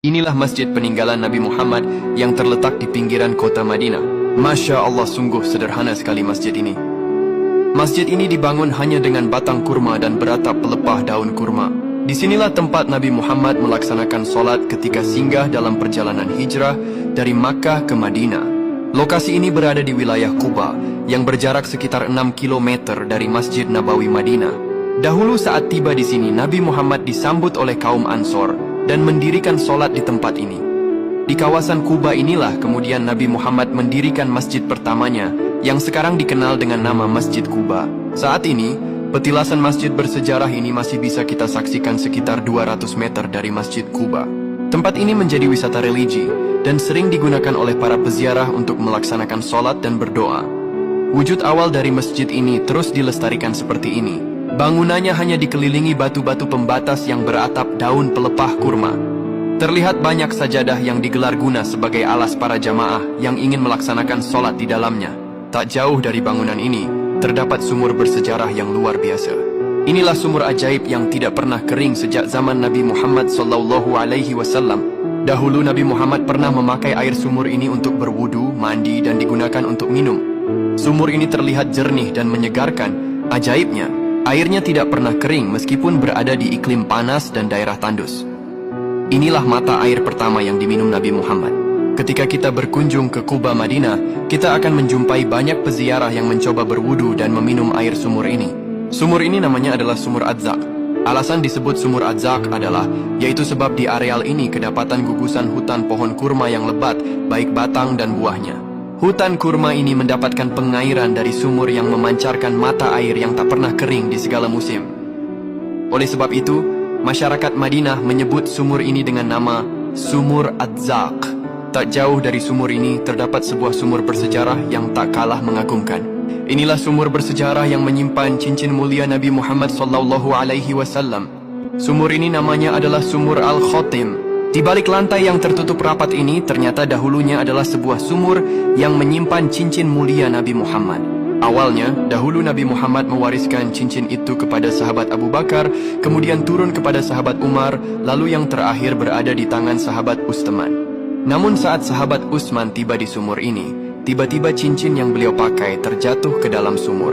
Inilah masjid peninggalan Nabi Muhammad yang terletak di pinggiran kota Madinah. Masya Allah, sungguh sederhana sekali masjid ini. Masjid ini dibangun hanya dengan batang kurma dan beratap pelepah daun kurma. Disinilah tempat Nabi Muhammad melaksanakan solat ketika singgah dalam perjalanan hijrah dari Makkah ke Madinah. Lokasi ini berada di wilayah Quba yang berjarak sekitar 6 km dari Masjid Nabawi Madinah. Dahulu saat tiba di sini, Nabi Muhammad disambut oleh kaum Ansor dan mendirikan solat di tempat ini. Di kawasan Quba inilah kemudian Nabi Muhammad mendirikan masjid pertamanya yang sekarang dikenal dengan nama Masjid Quba. Saat ini, petilasan masjid bersejarah ini masih bisa kita saksikan sekitar 200 meter dari Masjid Quba. Tempat ini menjadi wisata religi dan sering digunakan oleh para peziarah untuk melaksanakan solat dan berdoa. Wujud awal dari masjid ini terus dilestarikan seperti ini. Bangunannya hanya dikelilingi batu-batu pembatas yang beratap daun pelepah kurma. Terlihat banyak sajadah yang digelar guna sebagai alas para jamaah yang ingin melaksanakan solat di dalamnya. Tak jauh dari bangunan ini, terdapat sumur bersejarah yang luar biasa. Inilah sumur ajaib yang tidak pernah kering sejak zaman Nabi Muhammad SAW. Dahulu Nabi Muhammad pernah memakai air sumur ini untuk berwudu, mandi, dan digunakan untuk minum. Sumur ini terlihat jernih dan menyegarkan. Ajaibnya, airnya tidak pernah kering meskipun berada di iklim panas dan daerah tandus. Inilah mata air pertama yang diminum Nabi Muhammad. Ketika kita berkunjung ke Quba Madinah, kita akan menjumpai banyak peziarah yang mencoba berwudu dan meminum air sumur ini. Sumur ini namanya adalah sumur Adzaq. Alasan disebut sumur Adzaq adalah yaitu sebab di areal ini kedapatan gugusan hutan pohon kurma yang lebat, baik batang dan buahnya. Hutan kurma ini mendapatkan pengairan dari sumur yang memancarkan mata air yang tak pernah kering di segala musim. Oleh sebab itu, masyarakat Madinah menyebut sumur ini dengan nama Sumur Adzaq. Tak jauh dari sumur ini terdapat sebuah sumur bersejarah yang tak kalah mengagumkan. Inilah sumur bersejarah yang menyimpan cincin mulia Nabi Muhammad SAW. Sumur ini namanya adalah Sumur Al-Khotim. Di balik lantai yang tertutup rapat ini, ternyata dahulunya adalah sebuah sumur yang menyimpan cincin mulia Nabi Muhammad. Awalnya, dahulu Nabi Muhammad mewariskan cincin itu kepada sahabat Abu Bakar, kemudian turun kepada sahabat Umar, lalu yang terakhir berada di tangan sahabat Utsman. Namun saat sahabat Utsman tiba di sumur ini, tiba-tiba cincin yang beliau pakai terjatuh ke dalam sumur.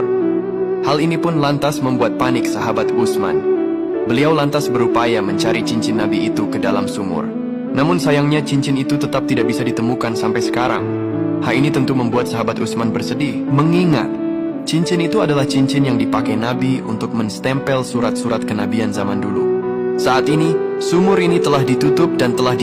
Hal ini pun lantas membuat panik sahabat Utsman. Beliau lantas berupaya mencari cincin Nabi itu ke dalam sumur. Namun sayangnya cincin itu tetap tidak bisa ditemukan sampai sekarang. Hal ini tentu membuat sahabat Utsman bersedih, mengingat cincin itu adalah cincin yang dipakai Nabi untuk menstempel surat-surat kenabian zaman dulu. Saat ini, sumur ini telah ditutup dan telah